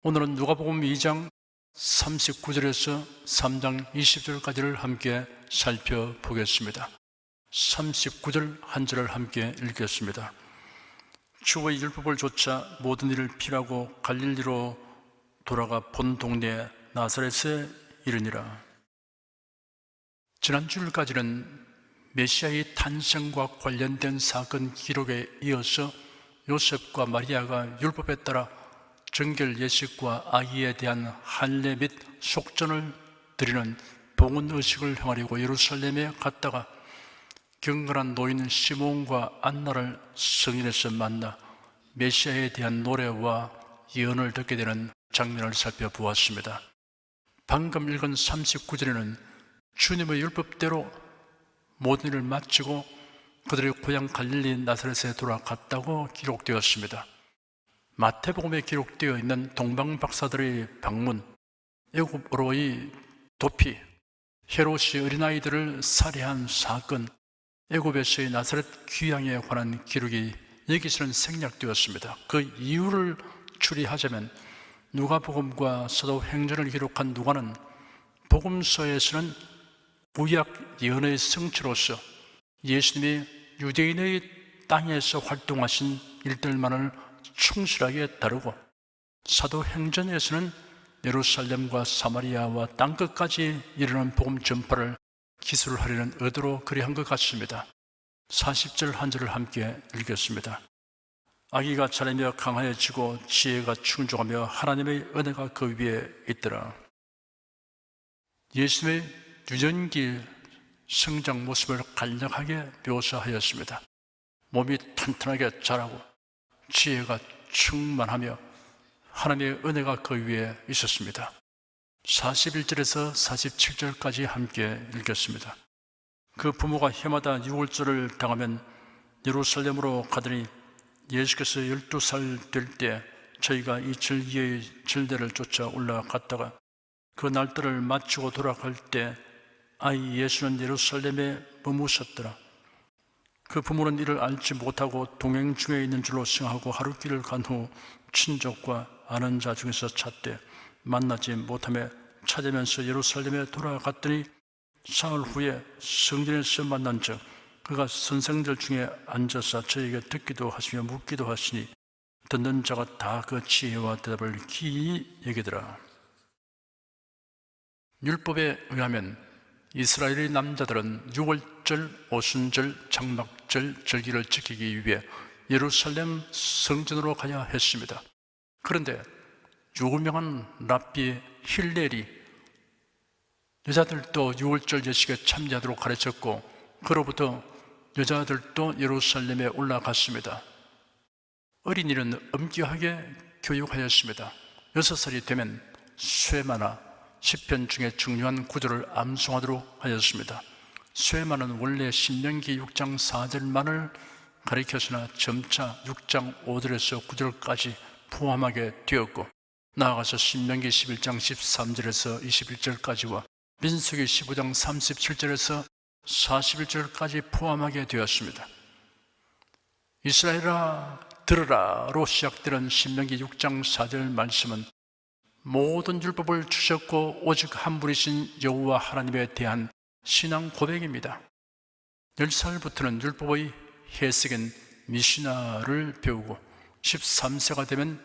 오늘은 누가복음 2장 39절에서 3장 20절까지를 함께 살펴보겠습니다. 39절 한 절을 함께 읽겠습니다. 주의 율법을 좇아 모든 일을 피하고 갈릴리로 돌아가 본 동네 나사렛에 이르니라. 지난 주일까지는 메시아의 탄생과 관련된 사건 기록에 이어서 요셉과 마리아가 율법에 따라 정결 예식과 아기에 대한 할례 및 속전을 드리는 봉헌 의식을 행하려고 예루살렘에 갔다가 경건한 노인 시몬과 안나를 성전에서 만나 메시아에 대한 노래와 예언을 듣게 되는 장면을 살펴보았습니다. 방금 읽은 39절에는 주님의 율법대로 모든 일을 마치고 그들의 고향 갈릴리 나사렛에 돌아갔다고 기록되었습니다. 마태복음에 기록되어 있는 동방박사들의 방문, 애굽으로의 도피, 헤롯이 어린아이들을 살해한 사건, 애굽에서의 나사렛 귀향에 관한 기록이 여기서는 생략되었습니다. 그 이유를 추리하자면 누가복음과 사도행전을 기록한 누가는 복음서에서는 구약 예언의 성취로서 예수님이 유대인의 땅에서 활동하신 일들만을 충실하게 다루고 사도행전에서는 예루살렘과 사마리아와 땅끝까지 이르는 복음 전파를 기술하려는 의도로 그리한 것 같습니다. 40절 한 절을 함께 읽겠습니다. 아기가 자라며 강하여지고 지혜가 충족하며 하나님의 은혜가 그 위에 있더라. 예수님의 유전기 성장 모습을 간략하게 묘사하였습니다. 몸이 튼튼하게 자라고 지혜가 충만하며 하나님의 은혜가 그 위에 있었습니다. 41절에서 47절까지 함께 읽겠습니다. 그 부모가 해마다 유월절을 당하면 예루살렘으로 가더니 예수께서 12살 될 때 저희가 이 절기의 절대를 쫓아 올라갔다가 그 날들을 마치고 돌아갈 때 아이 예수는 예루살렘에 머무셨더라. 그 부모는 이를 알지 못하고 동행 중에 있는 줄로 생각하고 하루 길을 간 후 친족과 아는 자 중에서 찾되 만나지 못하며 찾으면서 예루살렘에 돌아갔더니 사흘 후에 성전에서 만난 즉 그가 선생들 중에 앉아서 저에게 듣기도 하시며 묻기도 하시니 듣는 자가 다 그 지혜와 대답을 기이 여기더라. 율법에 의하면 이스라엘의 남자들은 유월절, 오순절, 장막절 절기를 지키기 위해 예루살렘 성전으로 가야 했습니다. 그런데 유명한 랍비 힐렐이 여자들도 유월절 예식에 참여하도록 가르쳤고 그로부터 여자들도 예루살렘에 올라갔습니다. 어린이는 엄격하게 교육하였습니다. 6살이 되면 쇠마나 시편 중에 중요한 구절을 암송하도록 하였습니다. 쇠마는 원래 신명기 6장 4절만을 가리켰으나 점차 6장 5절에서 9절까지 포함하게 되었고 나아가서 신명기 11장 13절에서 21절까지와 민수기 15장 37절에서 41절까지 포함하게 되었습니다. 이스라엘아 들으라로 시작되는 신명기 6장 4절 말씀은 모든 율법을 주셨고 오직 한 분이신 여호와 하나님에 대한 신앙 고백입니다. 10살부터는 율법의 해석인 미시나를 배우고 13세가 되면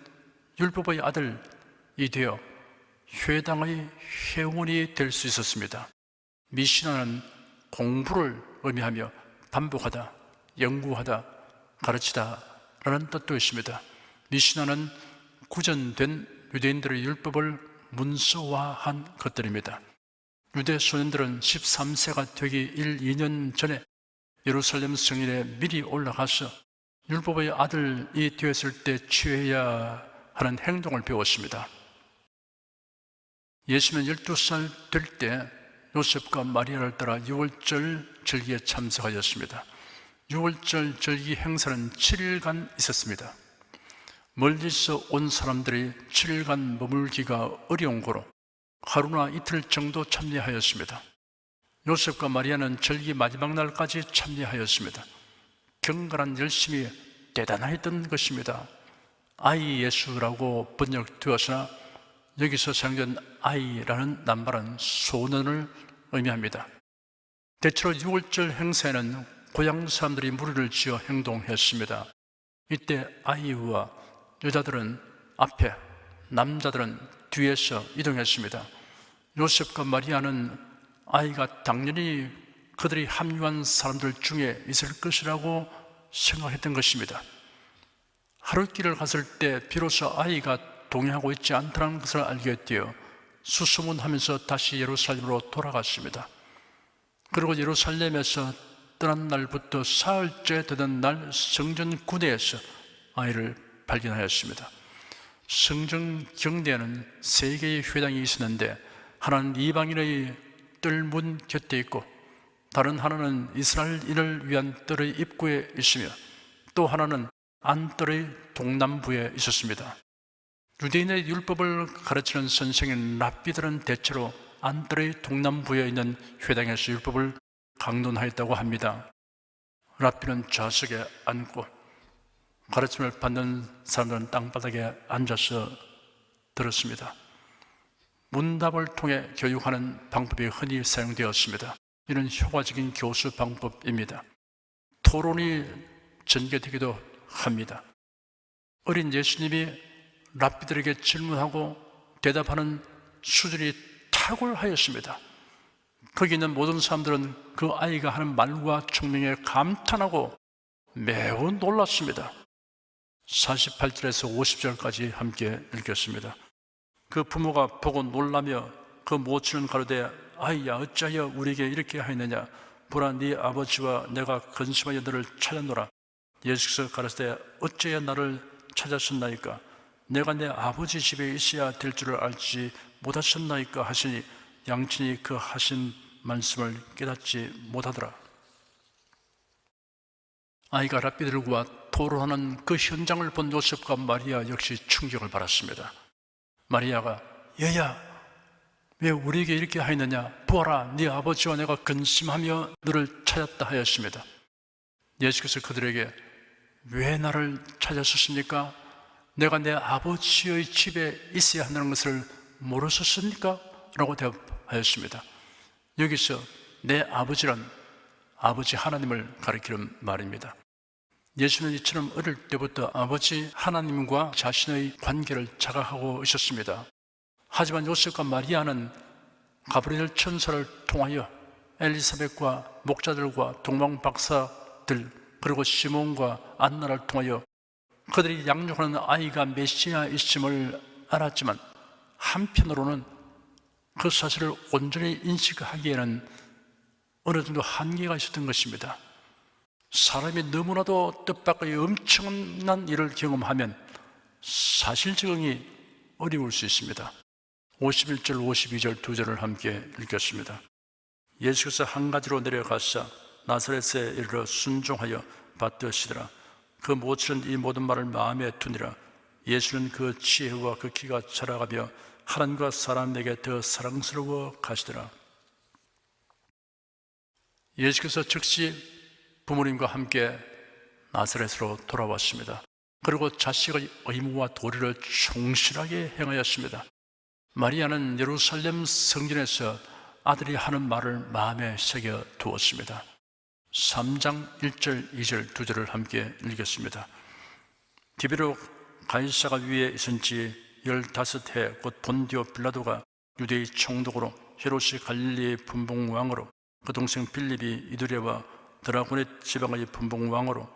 율법의 아들이 되어 회당의 회원이 될 수 있었습니다. 미시나는 공부를 의미하며 반복하다, 연구하다, 가르치다 라는 뜻도 있습니다. 미시나는 구전된 유대인들의 율법을 문서화한 것들입니다. 유대 소년들은 13세가 되기 1, 2년 전에 예루살렘 성전에 미리 올라가서 율법의 아들이 되었을 때 취해야 하는 행동을 배웠습니다. 예수는 12살 될 때 요셉과 마리아를 따라 유월절 절기에 참석하였습니다. 유월절 절기 행사는 7일간 있었습니다. 멀리서 온 사람들이 7일간 머물기가 어려운 고로 하루나 이틀 정도 참여하였습니다. 요셉과 마리아는 절기 마지막 날까지 참여하였습니다. 경건한 열심이 대단했던 것입니다. 아이 예수라고 번역되었으나 여기서 사용된 아이라는 낱말은 소년을 의미합니다. 대체로 6월절 행사에는 고향 사람들이 무리를 지어 행동했습니다. 이때 아이와 여자들은 앞에, 남자들은 뒤에서 이동했습니다. 요셉과 마리아는 아이가 당연히 그들이 합류한 사람들 중에 있을 것이라고 생각했던 것입니다. 하룻길을 갔을 때 비로소 아이가 동행하고 있지 않다는 것을 알게 되어 수소문하면서 다시 예루살렘으로 돌아갔습니다. 그리고 예루살렘에서 떠난 날부터 사흘째 되던 날 성전 구내에서 아이를 발견하였습니다. 성전 경내에는 3개의 회당이 있었는데 하나는 이방인의 뜰문 곁에 있고 다른 하나는 이스라엘인을 위한 뜰의 입구에 있으며 또 하나는 안뜰의 동남부에 있었습니다. 유대인의 율법을 가르치는 선생인 랍비들은 대체로 안뜰의 동남부에 있는 회당에서 율법을 강론하였다고 합니다. 랍비는 좌석에 앉고 가르침을 받는 사람들은 땅바닥에 앉아서 들었습니다. 문답을 통해 교육하는 방법이 흔히 사용되었습니다. 이는 효과적인 교수 방법입니다. 토론이 전개되기도 합니다. 어린 예수님이 랍비들에게 질문하고 대답하는 수준이 탁월하였습니다. 거기 있는 모든 사람들은 그 아이가 하는 말과 총명에 감탄하고 매우 놀랐습니다. 48절에서 50절까지 함께 읽겠습니다. 그 부모가 보고 놀라며 그 모친은 가로되 아이야 어찌하여 우리에게 이렇게 하였느냐 보라 네 아버지와 내가 근심하여 너를 찾았노라. 예수께서 가라사대 어찌하여 나를 찾았었나이까 내가 내 아버지 집에 있어야 될 줄을 알지 못하셨나이까 하시니 양친이 그 하신 말씀을 깨닫지 못하더라. 아이가 랍비들과 토론하는 그 현장을 본 요셉과 마리아 역시 충격을 받았습니다. 마리아가 얘야 왜 우리에게 이렇게 하였느냐 보아라 네 아버지와 내가 근심하며 너를 찾았다 하였습니다. 예수께서 그들에게 왜 나를 찾았습니까? 내가 내 아버지의 집에 있어야 한다는 것을 모르셨습니까? 라고 대답하였습니다. 여기서 내 아버지란 아버지 하나님을 가리키는 말입니다. 예수는 이처럼 어릴 때부터 아버지 하나님과 자신의 관계를 자각하고 있었습니다. 하지만 요셉과 마리아는 가브리엘 천사를 통하여 엘리사벳과 목자들과 동방 박사들 그리고 시몬과 안나를 통하여 그들이 양육하는 아이가 메시아이심을 알았지만 한편으로는 그 사실을 온전히 인식하기에는 어느 정도 한계가 있었던 것입니다. 사람이 너무나도 뜻밖의 엄청난 일을 경험하면 사실 적응이 어려울 수 있습니다. 51절, 52절 두 절을 함께 읽겠습니다. 예수께서 한 가지로 내려가사 나사렛에 이르러 순종하여 받드시더라. 그 모친은 이 모든 말을 마음에 두니라. 예수는 그 지혜와 그 키가 자라가며 하나님과 사람에게 더 사랑스러워 가시더라. 예수께서 즉시 부모님과 함께 나사렛으로 돌아왔습니다. 그리고 자식의 의무와 도리를 충실하게 행하였습니다. 마리아는 예루살렘 성전에서 아들이 하는 말을 마음에 새겨 두었습니다. 3장 1절 2절 두 절을 함께 읽겠습니다. 디베로 가이사가 위에 있은 지 15해 곧 본디오 빌라도가 유대의 총독으로 헤롯이 갈릴리의 분봉왕으로 그 동생 빌립이 이두레와 드라고넷 지방의 분봉왕으로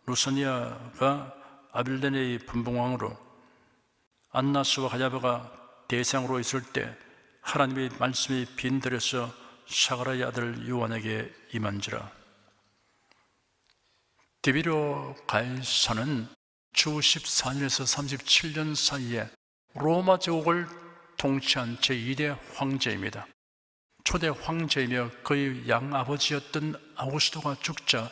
루사니아가 아빌레네의 분봉왕으로 안나스와 가야바가 대상으로 있을 때 하나님의 말씀이 빈들여서 사가랴의 아들 요한에게 임한지라. 디베로 가이사는 주 14년에서 37년 사이에 로마 제국을 통치한 제2대 황제입니다. 초대 황제이며 그의 양아버지였던 아우구스토가 죽자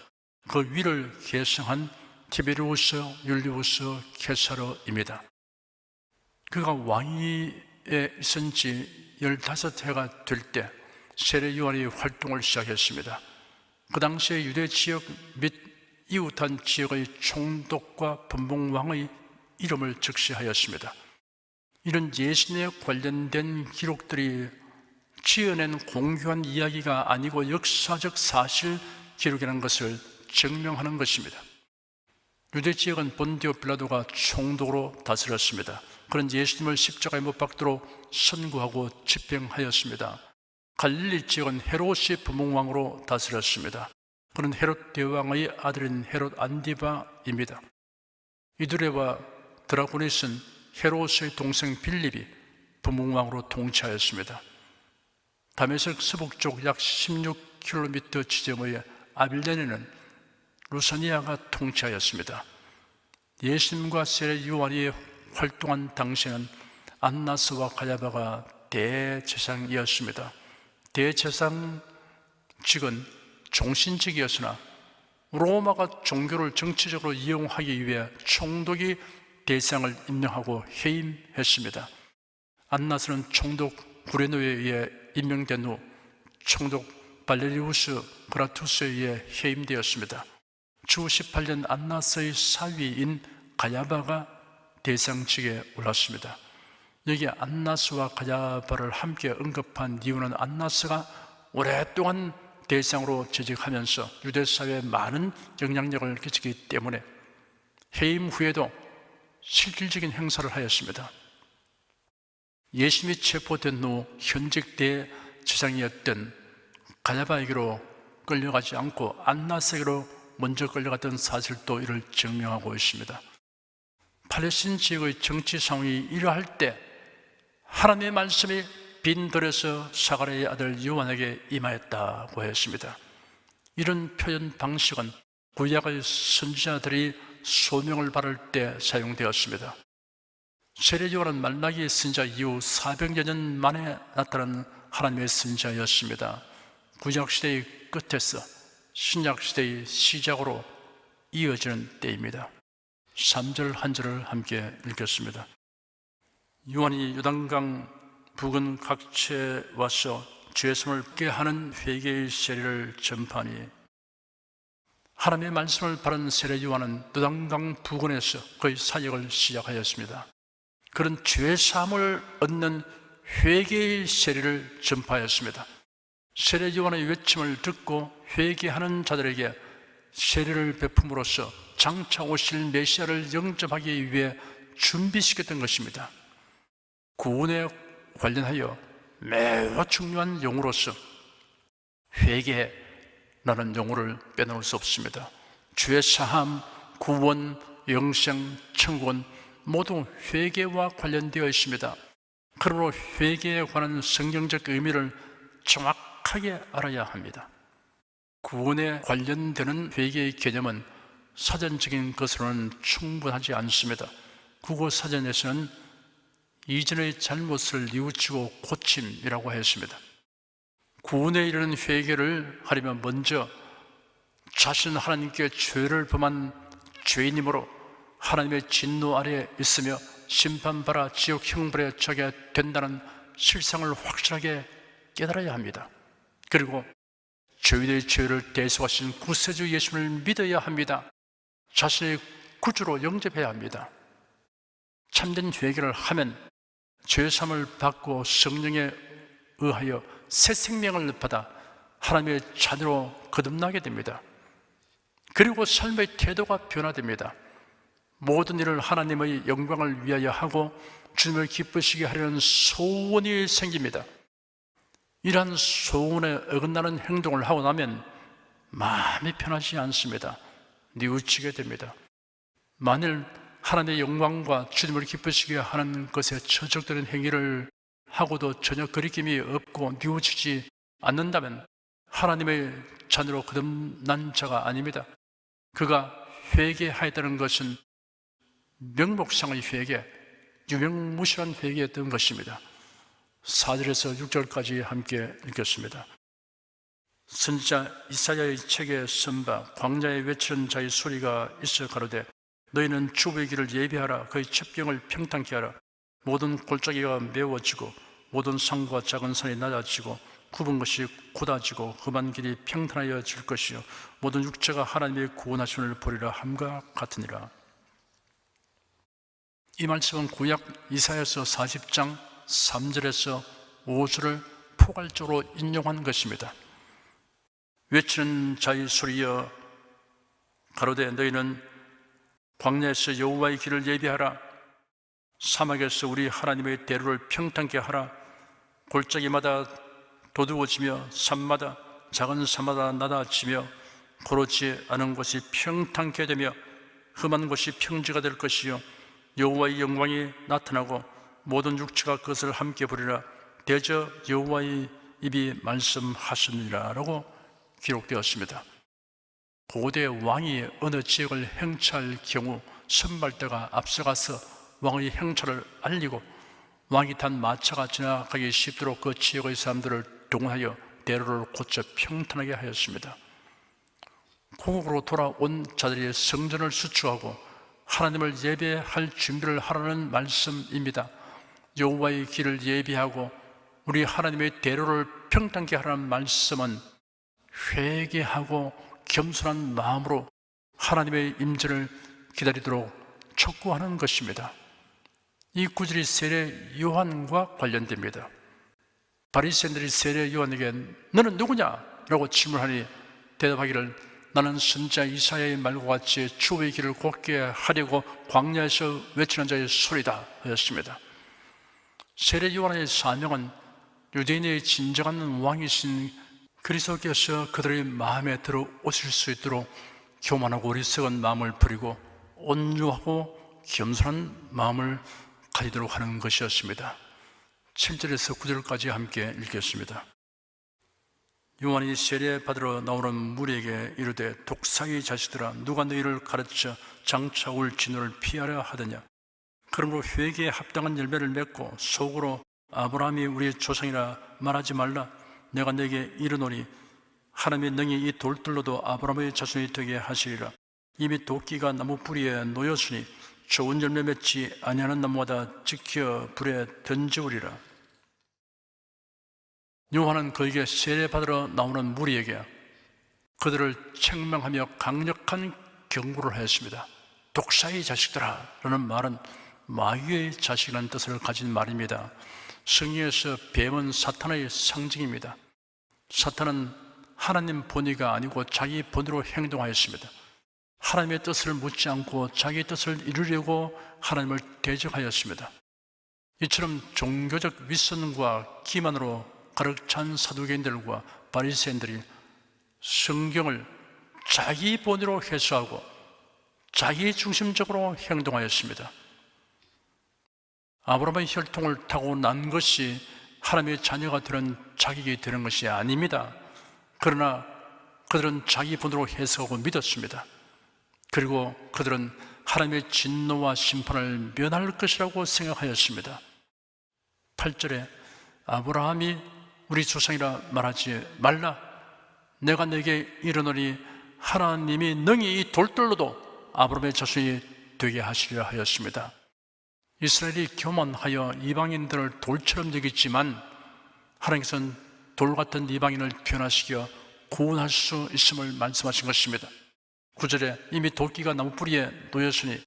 그 위를 계승한 티베리우스 율리우스 케사르입니다. 그가 왕위에 있은 지 15해가 될 때 세례 요한이 활동을 시작했습니다. 그 당시에 유대 지역 및 이웃한 지역의 총독과 분봉왕의 이름을 적시하였습니다. 이런 예수님에 관련된 기록들이 지어낸 공교한 이야기가 아니고 역사적 사실 기록이라는 것을 증명하는 것입니다. 유대 지역은 본디오 빌라도가 총독으로 다스렸습니다. 그런 예수님을 십자가에 못 박도록 선고하고 집행하였습니다. 갈릴리 지역은 헤롯이 부몽왕으로 다스렸습니다. 그는 헤롯 대왕의 아들인 헤롯 안디바입니다. 이두레와 드라고니스는 헤롯의 동생 빌립이 부몽왕으로 통치하였습니다. 다메섹 서북쪽 약 16km 지점의 아빌레네는 루사니아가 통치하였습니다. 예수님과 세례 요한이 활동한 당시에는 안나스와 가야바가 대제사장이었습니다. 대제사장직은 종신직이었으나 로마가 종교를 정치적으로 이용하기 위해 총독이 대상을 임명하고 해임했습니다. 안나스는 총독 구레노에 의해 임명된 후 총독 발레리우스 그라투스에 의해 해임되었습니다. 주 18년 안나스의 사위인 가야바가 대상직에 올랐습니다. 여기 안나스와 가야바를 함께 언급한 이유는 안나스가 오랫동안 대상으로 재직하면서 유대사회에 많은 영향력을 끼치기 때문에 해임 후에도 실질적인 행사를 하였습니다. 예수님이 체포된 후 현직 대제사장이었던 가야바에게로 끌려가지 않고 안나스에게로 먼저 끌려갔던 사실도 이를 증명하고 있습니다. 팔레스틴 지역의 정치 상황이 이러할 때 하나님의 말씀이 빈들에서 사가랴의 아들 요한에게 임하였다고 했습니다. 이런 표현 방식은 구약의 선지자들이 소명을 받을 때 사용되었습니다. 세례 요한은 말라기 선지자 이후 400여 년 만에 나타난 하나님의 선지자였습니다. 구약 시대의 끝에서 신약 시대의 시작으로 이어지는 때입니다. 3절 한 절을 함께 읽겠습니다. 요한이 요단강 부근 각처에 와서 주의 손을 깨 하는 회개의 세례를 전파하니, 하나님의 말씀을 바른 세례 요한은 요단강 부근에서 그의 사역을 시작하였습니다. 그런 죄 사함을 얻는 회개의 세례를 전파하였습니다. 세례 요한의 외침을 듣고 회개하는 자들에게 세례를 베품으로써 장차 오실 메시아를 영접하기 위해 준비시켰던 것입니다. 구원에 관련하여 매우 중요한 용어로서 회개라는 용어를 빼놓을 수 없습니다. 죄 사함, 구원, 영생, 천국은 모두 회개와 관련되어 있습니다. 그러므로 회개에 관한 성경적 의미를 정확하게 알아야 합니다. 구원에 관련되는 회개의 개념은 사전적인 것으로는 충분하지 않습니다. 국어 사전에서는 이전의 잘못을 뉘우치고 고침이라고 했습니다. 구원에 이르는 회개를 하려면 먼저 자신은 하나님께 죄를 범한 죄인이므로 하나님의 진노 아래에 있으며 심판받아 지옥 형벌에 처하게 된다는 실상을 확실하게 깨달아야 합니다. 그리고 저희들의 죄를 대속하신 구세주 예수님을 믿어야 합니다. 자신의 구주로 영접해야 합니다. 참된 회개를 하면 죄사함을 받고 성령에 의하여 새 생명을 받아 하나님의 자녀로 거듭나게 됩니다. 그리고 삶의 태도가 변화됩니다. 모든 일을 하나님의 영광을 위하여 하고 주님을 기쁘시게 하려는 소원이 생깁니다. 이러한 소원에 어긋나는 행동을 하고 나면 마음이 편하지 않습니다. 뉘우치게 됩니다. 만일 하나님의 영광과 주님을 기쁘시게 하는 것에 처적되는 행위를 하고도 전혀 거리낌이 없고 뉘우치지 않는다면 하나님의 자녀로 거듭난 자가 아닙니다. 그가 회개하였다는 것은 명목상의 회개, 유명무실한 회개였던 것입니다. 4절에서 6절까지 함께 읽겠습니다. 선지자 이사야의 책에 선바 광야에 외치는 자의 소리가 있어 가로되 너희는 주의 길을 예비하라. 그의 첩경을 평탄케 하라. 모든 골짜기가 메워지고 모든 산과 작은 산이 낮아지고 굽은 것이 곧아지고 험한 길이 평탄하여질 것이요 모든 육체가 하나님의 구원하심을 보리라 함과 같으니라. 이 말씀은 구약 이사야서 40장 3절에서 5절을 포괄적으로 인용한 것입니다. 외치는 자의 소리여 가로되 너희는 광야에서 여호와의 길을 예비하라. 사막에서 우리 하나님의 대로를 평탄케 하라. 골짜기마다 도두어지며 산마다 작은 산마다 낮아지며 고르지 않은 곳이 평탄케 되며 험한 곳이 평지가 될 것이요 여호와의 영광이 나타나고 모든 육체가 그것을 함께 보리라. 대저 여호와의 입이 말씀하시느니라 라고 기록되었습니다. 고대 왕이 어느 지역을 행차할 경우 선발대가 앞서가서 왕의 행차를 알리고 왕이 탄 마차가 지나가기 쉽도록 그 지역의 사람들을 동원하여 대로를 고쳐 평탄하게 하였습니다. 고국으로 돌아온 자들이 성전을 수축하고 하나님을 예배할 준비를 하라는 말씀입니다. 여호와의 길을 예비하고 우리 하나님의 대로를 평탄케 하라는 말씀은 회개하고 겸손한 마음으로 하나님의 임재를 기다리도록 촉구하는 것입니다. 이 구절이 세례 요한과 관련됩니다. 바리새인들이 세례 요한에게 너는 누구냐? 라고 질문하니 대답하기를 나는 선지자 이사야의 말과 같이 주의 길을 곧게 하려고 광야에서 외치는 자의 소리다 하였습니다. 세례 요한의 사명은 유대인의 진정한 왕이신 그리스도께서 그들의 마음에 들어오실 수 있도록 교만하고 어리석은 마음을 버리고 온유하고 겸손한 마음을 가지도록 하는 것이었습니다. 7절에서 9절까지 함께 읽겠습니다. 요한이 세례 받으러 나오는 무리에게 이르되 독사의 자식들아 누가 너희를 가르쳐 장차 올 진노를 피하려 하더냐. 그러므로 회개에 합당한 열매를 맺고 속으로 아브라함이 우리의 조상이라 말하지 말라. 내가 내게 이르노니 하나님의 능히 이 돌들로도 아브라함의 자손이 되게 하시리라. 이미 도끼가 나무 뿌리에 놓였으니 좋은 열매 맺지 아니하는 나무마다 지켜 불에 던지우리라. 요한은 그에게 세례받으러 나오는 무리에게 그들을 책망하며 강력한 경고를 하였습니다. 독사의 자식들아 라는 말은 마귀의 자식이라는 뜻을 가진 말입니다. 성경에서 뱀은 사탄의 상징입니다. 사탄은 하나님 본의가 아니고 자기 본의로 행동하였습니다. 하나님의 뜻을 묻지 않고 자기 뜻을 이루려고 하나님을 대적하였습니다. 이처럼 종교적 윗선과 기만으로 가득 찬 사두개인들과 바리새인들이 성경을 자기 본의로 해석하고 자기 중심적으로 행동하였습니다. 아브라함의 혈통을 타고 난 것이 하나님의 자녀가 되는 자격이 되는 것이 아닙니다. 그러나 그들은 자기 본의로 해석하고 믿었습니다. 그리고 그들은 하나님의 진노와 심판을 면할 것이라고 생각하였습니다. 8절에 아브라함이 우리 조상이라 말하지 말라. 내가 내게 이르노니 하나님이 능히 이 돌들로도 아브라함의 자손이 되게 하시리라 하였습니다. 이스라엘이 교만하여 이방인들을 돌처럼 여겼지만 하나님께서는 돌 같은 이방인을 변화시켜 구원할 수 있음을 말씀하신 것입니다. 9절에 이미 도끼가 나무 뿌리에 놓였으니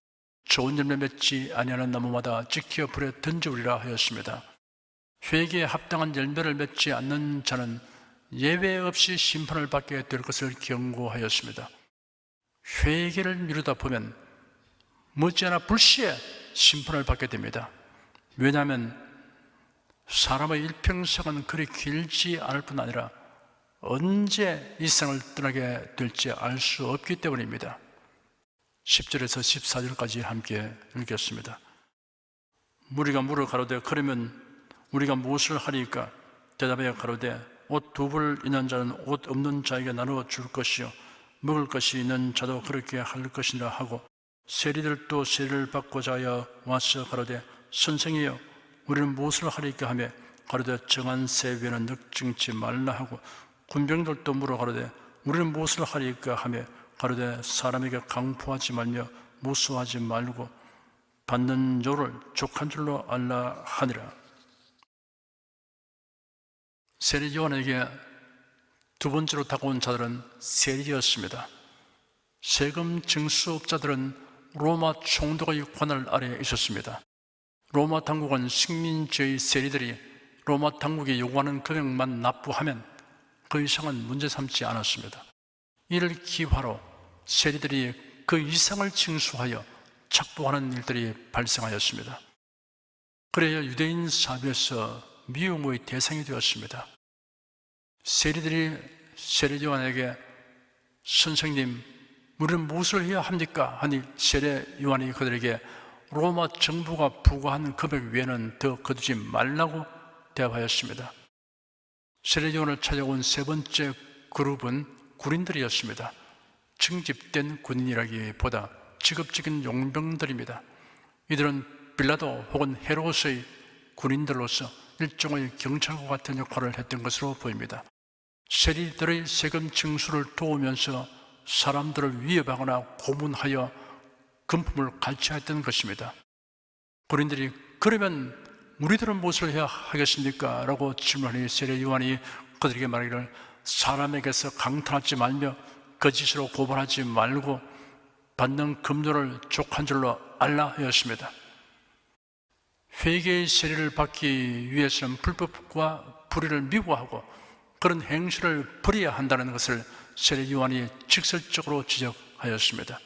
좋은 열매 맺지 아니하는 나무마다 지켜 불에 던지우리라 하였습니다. 회개에 합당한 열매를 맺지 않는 자는 예외 없이 심판을 받게 될 것을 경고하였습니다. 회개를 미루다 보면 머지않아 불시에 심판을 받게 됩니다. 왜냐하면 사람의 일평생은 그리 길지 않을 뿐 아니라 언제 이 세상을 떠나게 될지 알 수 없기 때문입니다. 10절에서 14절까지 함께 읽겠습니다. 무리가 물어 가로되 그러면 우리가 무엇을 하리까? 대답하여 가로되 옷 두 벌 있는 자는 옷 없는 자에게 나누어 줄 것이요 먹을 것이 있는 자도 그렇게 할 것이라 하고 세리들도 세리를 받고자 하여 와서 가로되 선생이여 우리는 무엇을 하리까 하며 가로되 정한 새 위에는 늑증치 말라 하고 군병들도 물어 가로되 우리는 무엇을 하리까 하며 가로되 사람에게 강포하지 말며 무수하지 말고 받는 요를 족한 줄로 알라 하니라. 세리 요한에게 두 번째로 다가온 자들은 세리였습니다. 세금 징수업자들은 로마 총독의 권한 아래에 있었습니다. 로마 당국은 식민지의 세리들이 로마 당국이 요구하는 금액만 납부하면 그 이상은 문제 삼지 않았습니다. 이를 기화로 세리들이 그 이상을 징수하여 착복하는 일들이 발생하였습니다. 그래야 유대인 사회에서 미움의 대상이 되었습니다. 세리들이 세례요한에게 선생님, 우리는 무엇을 해야 합니까? 하니 세례요한이 그들에게 로마 정부가 부과한 금액 외에는 더 거두지 말라고 대답하였습니다. 세례요한을 찾아온 세 번째 그룹은 군인들이었습니다. 징집된 군인이라기보다 직업적인 용병들입니다. 이들은 빌라도 혹은 헤롯의 군인들로서 일종의 경찰과 같은 역할을 했던 것으로 보입니다. 세리들의 세금 징수를 도우면서 사람들을 위협하거나 고문하여 금품을 갈취했던 것입니다. 군인들이 그러면 우리들은 무엇을 해야 하겠습니까? 라고 질문하니 세례요한이 그들에게 말하기를 사람에게서 강탈하지 말며 거짓으로 고발하지 말고 받는 금료를 족한 줄로 알라 하였습니다. 회개의 세례를 받기 위해서는 불법과 불의를 미워하고 그런 행실을 버려야 한다는 것을 세례요한이 직설적으로 지적하였습니다.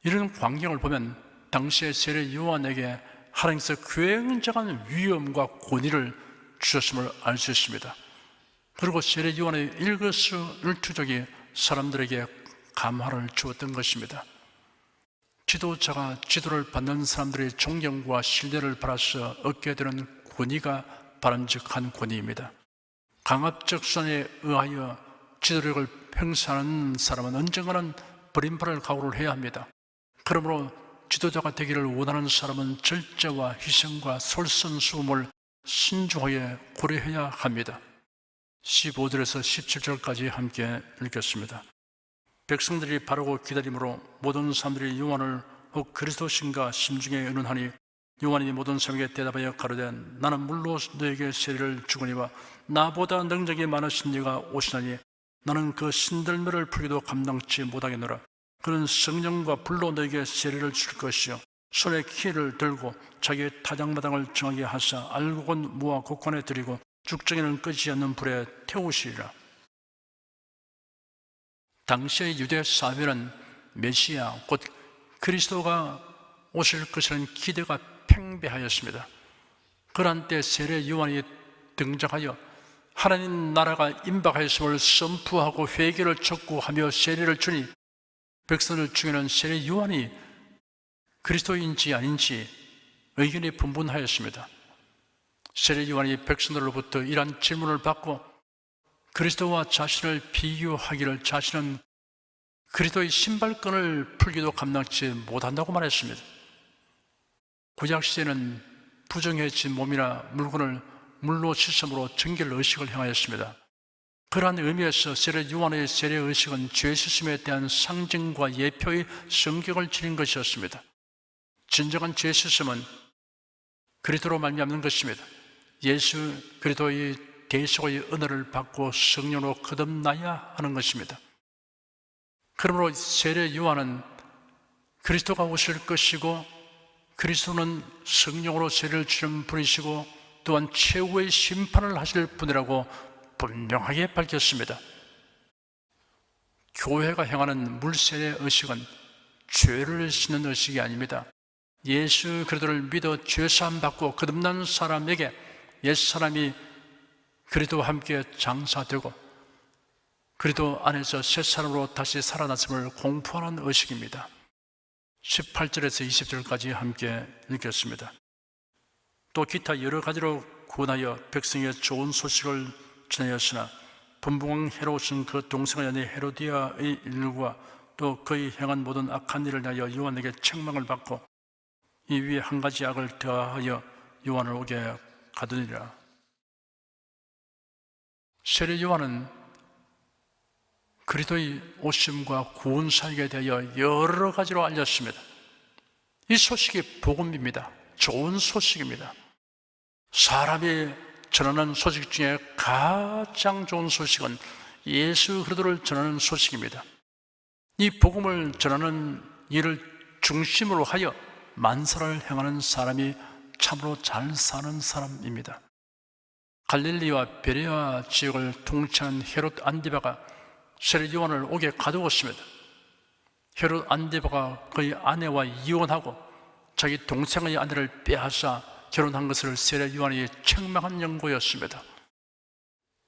이런 광경을 보면 당시의 세례요한에게 하나님께서 굉장한 위엄과 권위를 주셨음을 알 수 있습니다. 그리고 세례요한의 일거수일투족이 사람들에게 감화를 주었던 것입니다. 지도자가 지도를 받는 사람들의 존경과 신뢰를 받아서 얻게 되는 권위가 바람직한 권위입니다. 강압적 수단에 의하여 지도력을 행사하는 사람은 언젠가는 버림받을 각오를 해야 합니다. 그러므로 지도자가 되기를 원하는 사람은 절제와 희생과 솔선수범을 신중하게 고려해야 합니다. 15절에서 17절까지 함께 읽겠습니다. 백성들이 바르고 기다림으로 모든 사람들이 요한을 혹 그리스도신가 심중에 의논하니 요한이 모든 사람에게 대답하여 가로되 나는 물로 너에게 세례를 주거니와 나보다 능력이 많으신 이가 오시나니 나는 그 신들매를 풀기도 감당치 못하겠노라. 그는 성령과 불로 너에게 세례를 줄 것이요 손에 키를 들고 자기의 타작마당을 정하게 하사 알곡은 무화 곡간에 들이고 죽정에는 끄지 않는 불에 태우시리라. 당시의 유대 사회는 메시아 곧 그리스도가 오실 것이라는 기대가 팽배하였습니다. 그러한 때 세례 요한이 등장하여 하나님 나라가 임박하였음을 선포하고 회개를 촉구하며 세례를 주니 백성을 중에는 세례 요한이 그리스도인지 아닌지 의견이 분분하였습니다. 세례 요한이 백성들로부터 이러한 질문을 받고 그리스도와 자신을 비교하기를 자신은 그리스도의 신발끈을 풀기도 감당치 못한다고 말했습니다. 구약시대는 부정해진 몸이나 물건을 물로 씻음으로 정결 의식을 행하였습니다. 그러한 의미에서 세례 요한의 세례 의식은 죄 씻음에 대한 상징과 예표의 성격을 지닌 것이었습니다. 진정한 죄 씻음은 그리스도로 말미암는 것입니다. 예수 그리스도의 대속의 은혜를 받고 성령으로 거듭나야 하는 것입니다. 그러므로 세례 요한은 그리스도가 오실 것이고 그리스도는 성령으로 세례를 주는 분이시고 또한 최후의 심판을 하실 분이라고 분명하게 밝혔습니다. 교회가 행하는 물세례 의식은 죄를 씻는 의식이 아닙니다. 예수 그리스도를 믿어 죄사함 받고 거듭난 사람에게 옛사람이 그리스도와 함께 장사되고 그리스도 안에서 새 사람으로 다시 살아났음을 공포하는 의식입니다. 18절에서 20절까지 함께 읽겠습니다. 또 기타 여러 가지로 구원하여 백성에게 좋은 소식을 전하였으나 분봉왕 헤롯은 그 동생의 아내 헤로디아의 일과 또 그의 행한 모든 악한 일을 위하여 요한에게 책망을 받고 이 위에 한 가지 악을 더하여 요한을 오게 가두니라. 세례 요한은 그리스도의 오심과 구원 사역에 대하여 여러 가지로 알렸습니다. 이 소식이 복음입니다. 좋은 소식입니다. 사람이 전하는 소식 중에 가장 좋은 소식은 예수 그리스도를 전하는 소식입니다. 이 복음을 전하는 일을 중심으로 하여 만사를 행하는 사람이 참으로 잘 사는 사람입니다. 갈릴리와 베레아 지역을 통치한 헤롯 안디바가 세례 요한을 옥에 가두었습니다. 헤롯 안디바가 그의 아내와 이혼하고 자기 동생의 아내를 빼앗아 결혼한 것을 세례 요한이 책망한 연고였습니다.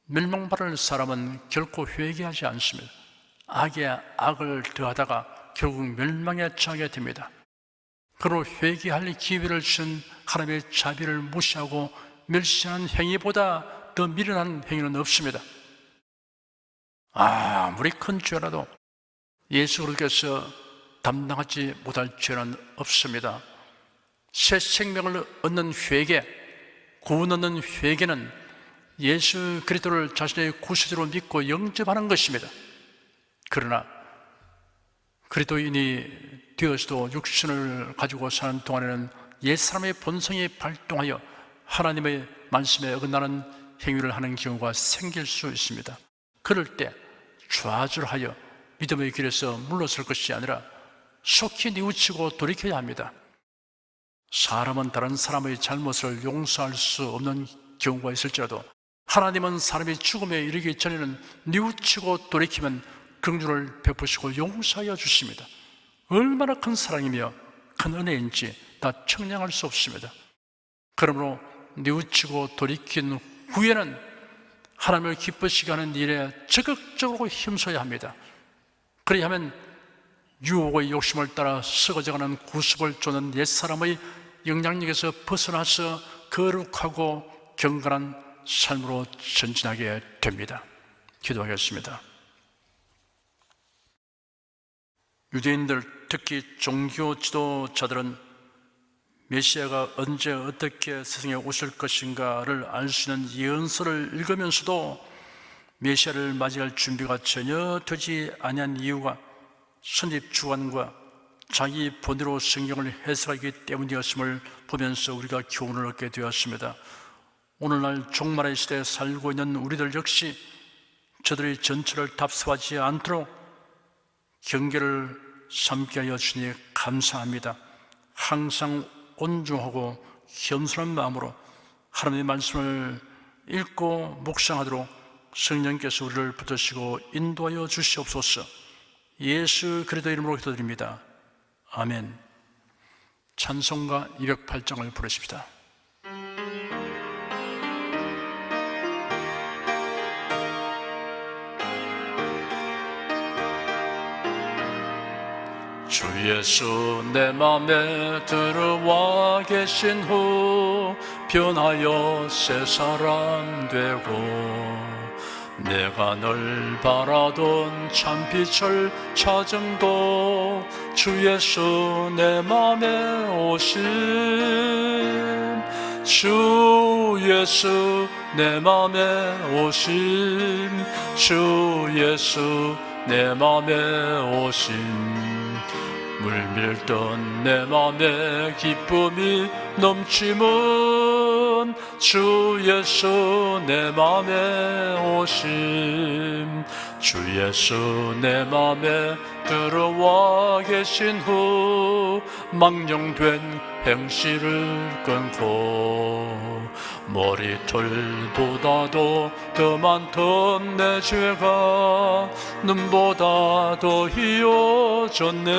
멸망받을 사람은 결코 회개하지 않습니다. 악에 악을 더하다가 결국 멸망에 처하게 됩니다. 그로 회개할 기회를 주신 하나님의 자비를 무시하고 멸시하는 행위보다 더 미련한 행위는 없습니다. 아무리 큰 죄라도 예수 그리스도께서 담당하지 못할 죄는 없습니다. 새 생명을 얻는 회개, 구원 얻는 회개는 예수 그리스도를 자신의 구세주로 믿고 영접하는 것입니다. 그러나 그리스도인이 되어서도 육신을 가지고 사는 동안에는 옛사람의 본성이 발동하여 하나님의 말씀에 어긋나는 행위를 하는 경우가 생길 수 있습니다. 그럴 때 좌절하여 믿음의 길에서 물러설 것이 아니라 속히 뉘우치고 돌이켜야 합니다. 사람은 다른 사람의 잘못을 용서할 수 없는 경우가 있을지라도 하나님은 사람이 죽음에 이르기 전에는 뉘우치고 돌이키면 긍휼을 베푸시고 용서하여 주십니다. 얼마나 큰 사랑이며 큰 은혜인지 다 청량할 수 없습니다. 그러므로 뉘우치고 돌이킨 후에는 하나님을 기쁘시게 하는 일에 적극적으로 힘써야 합니다. 그래야 하면 유혹의 욕심을 따라 썩어져가는 구습을 쫓는 옛사람의 영향력에서 벗어나서 거룩하고 경건한 삶으로 전진하게 됩니다. 기도하겠습니다. 유대인들, 특히 종교 지도자들은 메시아가 언제 어떻게 세상에 오실 것인가를 알 수 있는 예언서를 읽으면서도 메시아를 맞이할 준비가 전혀 되지 아니한 이유가 선입 주관과 자기 본대로 성경을 해석하기 때문이었음을 보면서 우리가 교훈을 얻게 되었습니다. 오늘날 종말의 시대에 살고 있는 우리들 역시 저들의 전철을 답습하지 않도록 경계를 삼게 하여 주니 감사합니다. 항상 온중하고 겸손한 마음으로 하나님의 말씀을 읽고 묵상하도록 성령께서 우리를 붙드시고 인도하여 주시옵소서. 예수 그리스도 이름으로 기도드립니다. 아멘. 찬송가 208장을 부르십시다. 주 예수 내 맘에 들어와 계신 후 변하여 새 사람 되고 내가 널 바라던 참빛을 찾음도 주 예수 내 맘에 오심 주 예수 내 맘에 오심 주 예수 내 맘에 오심 물밀던 내 맘에 기쁨이 넘치면 주 예수 내 맘에 오심 주 예수 내 맘에 들어와 계신 후 망령된 행실을 끊고 머리털보다도 더 많던 내 죄가 눈보다 더 희어졌네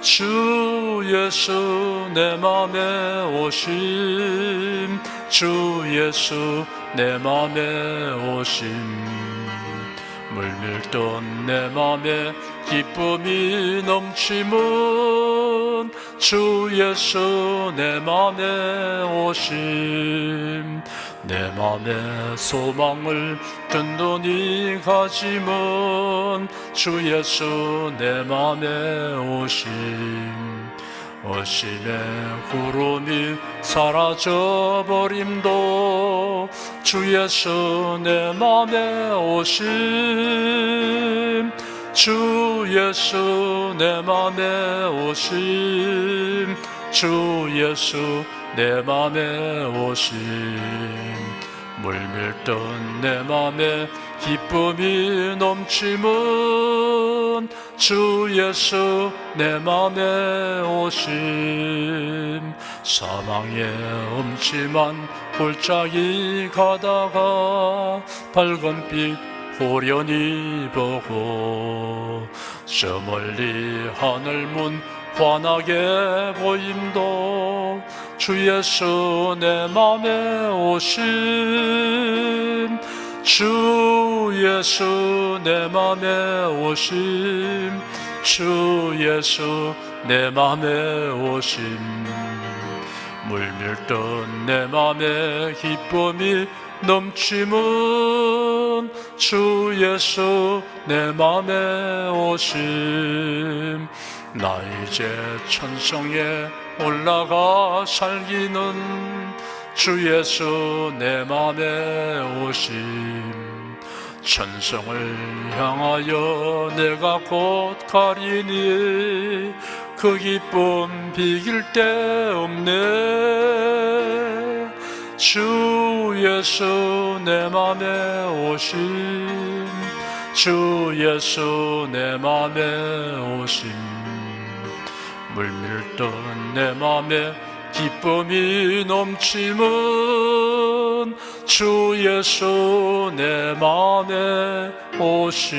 주 예수 내 맘에 오심 주 예수 내 맘에 오심 물밀던 내 맘에 기쁨이 넘치면 주 예수 내 맘에 오심 내 맘에 소망을 든든히 가지면 주 예수 내 맘에 오심 오심의 구름이 사라져버림도 주 예수 내 맘에 오심 주 예수 내 맘에 오심 주 예수 내 맘에 오심 물밀던 내 맘에 기쁨이 넘치면 주 예수 내 맘에 오심. 사망의 음침한 골짜기 가다가 밝은 빛 호련히 보고 저 멀리 하늘문 환하게 보임도 주 예수 내 맘에 오심. 주 예수 내 맘에 오심. 주 예수 내 맘에 오심. 물밀던 내 맘에 기쁨이 넘치면 주 예수 내 맘에 오심. 나 이제 천성에 올라가 살기는 주 예수 내 맘에 오심. 천성을 향하여 내가 곧 가리니 그 기쁨 비길 데 없네. 주 예수 내 맘에 오심. 주 예수 내 맘에 오심. 물밀던 내 맘에 기쁨이 넘치면 주 예수 내 맘에 오심.